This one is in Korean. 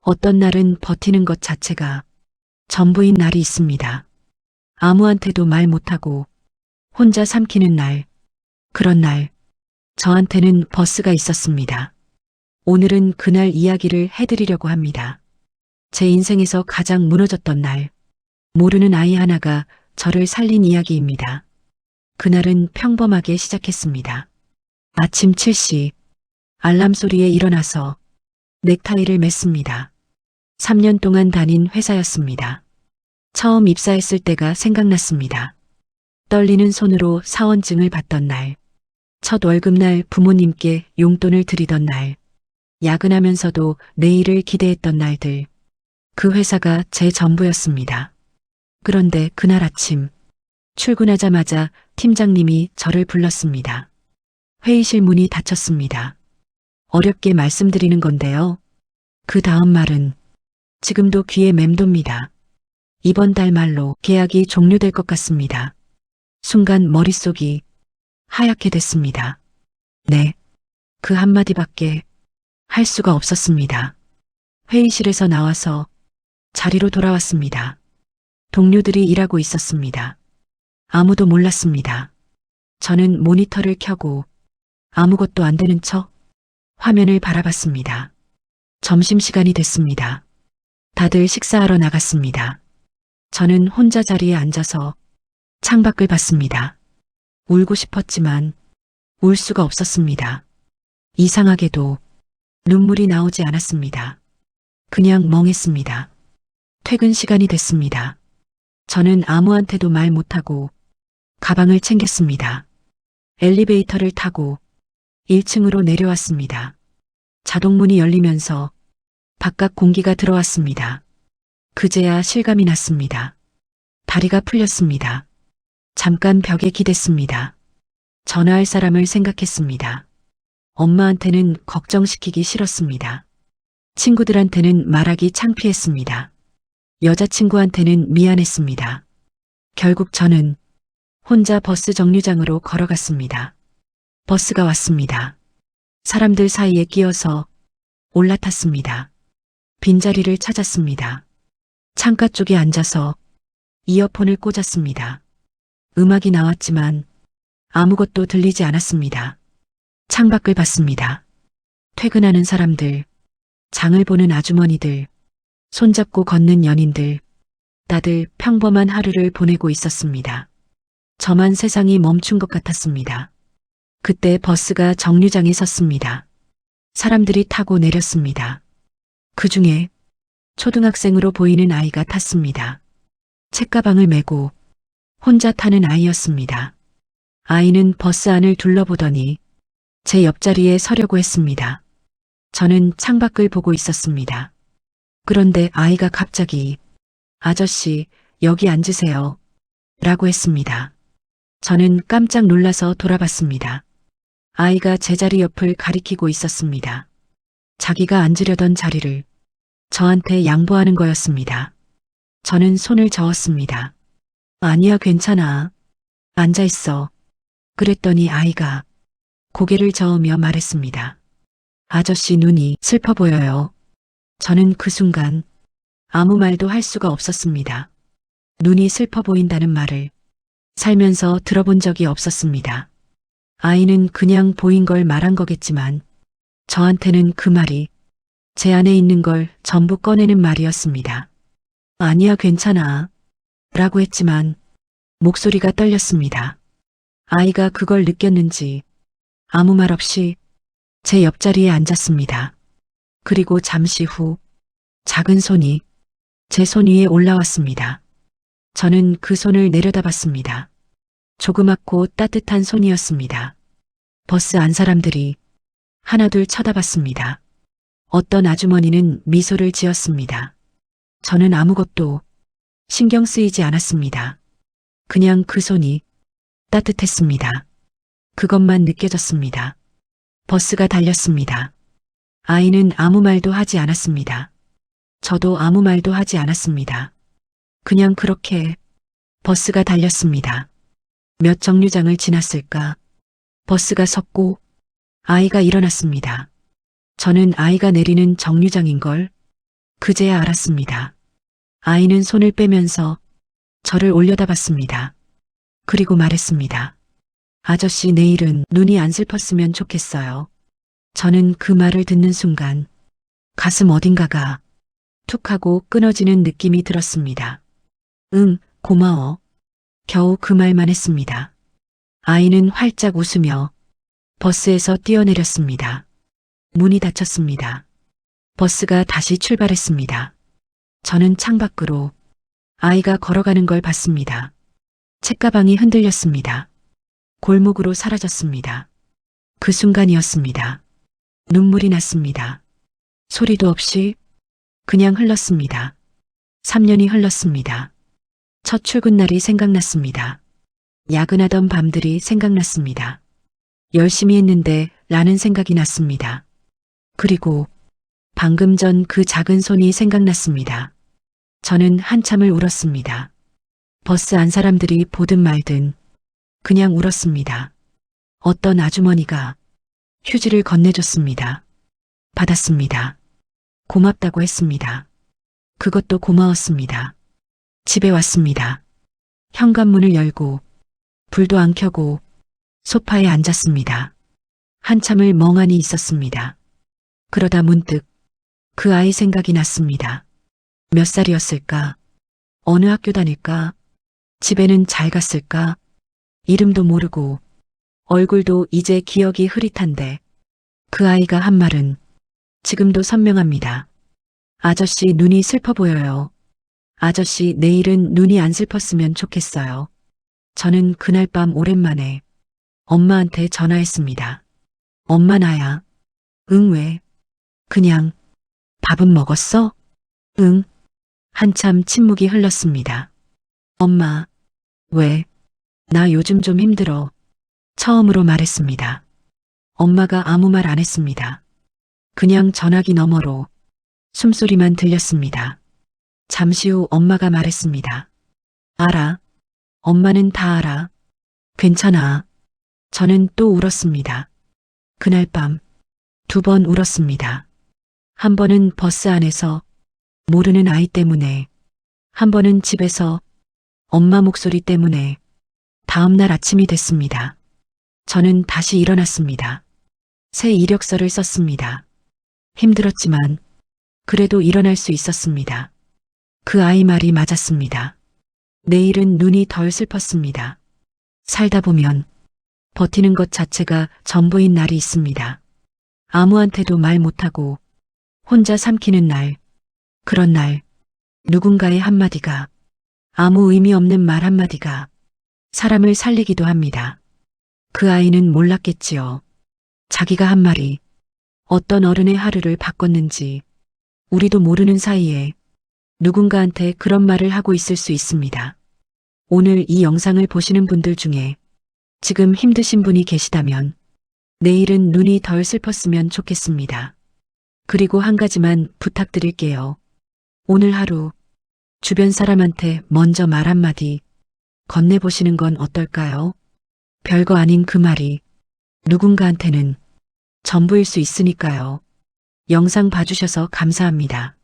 어떤 날은 버티는 것 자체가 전부인 날이 있습니다. 아무한테도 말 못하고 혼자 삼키는 날, 그런 날, 저한테는 버스가 있었습니다. 오늘은 그날 이야기를 해드리려고 합니다. 제 인생에서 가장 무너졌던 날, 모르는 아이 하나가 저를 살린 이야기입니다. 그날은 평범하게 시작했습니다. 아침 7시, 알람 소리에 일어나서 넥타이를 맸습니다. 3년 동안 다닌 회사였습니다. 처음 입사했을 때가 생각났습니다. 떨리는 손으로 사원증을 받던 날, 첫 월급날 부모님께 용돈을 드리던 날, 야근하면서도 내일을 기대했던 날들, 그 회사가 제 전부였습니다. 그런데 그날 아침, 출근하자마자 팀장님이 저를 불렀습니다. 회의실 문이 닫혔습니다. 어렵게 말씀드리는 건데요. 그 다음 말은 지금도 귀에 맴돕니다. 이번 달 말로 계약이 종료될 것 같습니다. 순간 머릿속이 하얗게 됐습니다. 네, 그 한마디밖에 할 수가 없었습니다. 회의실에서 나와서 자리로 돌아왔습니다. 동료들이 일하고 있었습니다. 아무도 몰랐습니다. 저는 모니터를 켜고 아무것도 안 되는 척 화면을 바라봤습니다. 점심시간이 됐습니다. 다들 식사하러 나갔습니다. 저는 혼자 자리에 앉아서 창밖을 봤습니다. 울고 싶었지만 울 수가 없었습니다. 이상하게도 눈물이 나오지 않았습니다. 그냥 멍했습니다. 퇴근 시간이 됐습니다. 저는 아무한테도 말 못하고 가방을 챙겼습니다. 엘리베이터를 타고 1층으로 내려왔습니다. 자동문이 열리면서 바깥 공기가 들어왔습니다. 그제야 실감이 났습니다. 다리가 풀렸습니다. 잠깐 벽에 기댔습니다. 전화할 사람을 생각했습니다. 엄마한테는 걱정시키기 싫었습니다. 친구들한테는 말하기 창피했습니다. 여자친구한테는 미안했습니다. 결국 저는 혼자 버스 정류장으로 걸어갔습니다. 버스가 왔습니다. 사람들 사이에 끼어서 올라탔습니다. 빈자리를 찾았습니다. 창가 쪽에 앉아서 이어폰을 꽂았습니다. 음악이 나왔지만 아무것도 들리지 않았습니다. 창밖을 봤습니다. 퇴근하는 사람들, 장을 보는 아주머니들, 손잡고 걷는 연인들, 다들 평범한 하루를 보내고 있었습니다. 저만 세상이 멈춘 것 같았습니다. 그때 버스가 정류장에 섰습니다. 사람들이 타고 내렸습니다. 그 중에 초등학생으로 보이는 아이가 탔습니다. 책가방을 메고 혼자 타는 아이였습니다. 아이는 버스 안을 둘러보더니 제 옆자리에 서려고 했습니다. 저는 창밖을 보고 있었습니다. 그런데 아이가 갑자기 아저씨, 여기 앉으세요. 라고 했습니다. 저는 깜짝 놀라서 돌아봤습니다. 아이가 제 자리 옆을 가리키고 있었습니다. 자기가 앉으려던 자리를 저한테 양보하는 거였습니다. 저는 손을 저었습니다. 아니야, 괜찮아. 앉아있어. 그랬더니 아이가 고개를 저으며 말했습니다. 아저씨 눈이 슬퍼 보여요. 저는 그 순간 아무 말도 할 수가 없었습니다. 눈이 슬퍼 보인다는 말을 살면서 들어본 적이 없었습니다. 아이는 그냥 보인 걸 말한 거겠지만 저한테는 그 말이 제 안에 있는 걸 전부 꺼내는 말이었습니다. 아니야, 괜찮아. 라고 했지만 목소리가 떨렸습니다. 아이가 그걸 느꼈는지 아무 말 없이 제 옆자리에 앉았습니다. 그리고 잠시 후 작은 손이 제 손 위에 올라왔습니다. 저는 그 손을 내려다봤습니다. 조그맣고 따뜻한 손이었습니다. 버스 안 사람들이 하나둘 쳐다봤습니다. 어떤 아주머니는 미소를 지었습니다. 저는 아무것도 신경 쓰이지 않았습니다. 그냥 그 손이 따뜻했습니다. 그것만 느껴졌습니다. 버스가 달렸습니다. 아이는 아무 말도 하지 않았습니다. 저도 아무 말도 하지 않았습니다. 그냥 그렇게 버스가 달렸습니다. 몇 정류장을 지났을까? 버스가 섰고 아이가 일어났습니다. 저는 아이가 내리는 정류장인 걸 그제야 알았습니다. 아이는 손을 빼면서 저를 올려다봤습니다. 그리고 말했습니다. 아저씨 내일은 눈이 안 슬펐으면 좋겠어요. 저는 그 말을 듣는 순간 가슴 어딘가가 툭 하고 끊어지는 느낌이 들었습니다. 응, 고마워. 겨우 그 말만 했습니다. 아이는 활짝 웃으며 버스에서 뛰어내렸습니다. 문이 닫혔습니다. 버스가 다시 출발했습니다. 저는 창밖으로 아이가 걸어가는 걸 봤습니다. 책가방이 흔들렸습니다. 골목으로 사라졌습니다. 그 순간이었습니다. 눈물이 났습니다. 소리도 없이 그냥 흘렀습니다. 3년이 흘렀습니다. 첫 출근 날이 생각났습니다. 야근하던 밤들이 생각났습니다. 열심히 했는데 라는 생각이 났습니다. 그리고 방금 전 그 작은 손이 생각났습니다. 저는 한참을 울었습니다. 버스 안 사람들이 보든 말든 그냥 울었습니다. 어떤 아주머니가 휴지를 건네줬습니다. 받았습니다. 고맙다고 했습니다. 그것도 고마웠습니다. 집에 왔습니다. 현관문을 열고 불도 안 켜고 소파에 앉았습니다. 한참을 멍하니 있었습니다. 그러다 문득 그 아이 생각이 났습니다. 몇 살이었을까? 어느 학교 다닐까? 집에는 잘 갔을까? 이름도 모르고 얼굴도 이제 기억이 흐릿한데 그 아이가 한 말은 지금도 선명합니다. 아저씨 눈이 슬퍼 보여요. 아저씨 내일은 눈이 안 슬펐으면 좋겠어요. 저는 그날 밤 오랜만에 엄마한테 전화했습니다. 엄마 나야. 응 왜? 그냥 밥은 먹었어? 응. 한참 침묵이 흘렀습니다. 엄마 왜? 나 요즘 좀 힘들어. 처음으로 말했습니다. 엄마가 아무 말 안 했습니다. 그냥 전화기 너머로 숨소리만 들렸습니다. 잠시 후 엄마가 말했습니다. 알아. 엄마는 다 알아. 괜찮아. 저는 또 울었습니다. 그날 밤 2번 울었습니다. 한 번은 버스 안에서 모르는 아이 때문에, 한 번은 집에서 엄마 목소리 때문에. 다음 날 아침이 됐습니다. 저는 다시 일어났습니다. 새 이력서를 썼습니다. 힘들었지만 그래도 일어날 수 있었습니다. 그 아이 말이 맞았습니다. 내일은 눈이 덜 슬펐습니다. 살다 보면 버티는 것 자체가 전부인 날이 있습니다. 아무한테도 말 못하고 혼자 삼키는 날, 그런 날, 누군가의 한마디가, 아무 의미 없는 말 한마디가 사람을 살리기도 합니다. 그 아이는 몰랐겠지요. 자기가 한 말이 어떤 어른의 하루를 바꿨는지. 우리도 모르는 사이에 누군가한테 그런 말을 하고 있을 수 있습니다. 오늘 이 영상을 보시는 분들 중에 지금 힘드신 분이 계시다면 내일은 눈이 덜 슬펐으면 좋겠습니다. 그리고 한 가지만 부탁드릴게요. 오늘 하루 주변 사람한테 먼저 말 한마디 건네보시는 건 어떨까요? 별거 아닌 그 말이 누군가한테는 전부일 수 있으니까요. 영상 봐주셔서 감사합니다.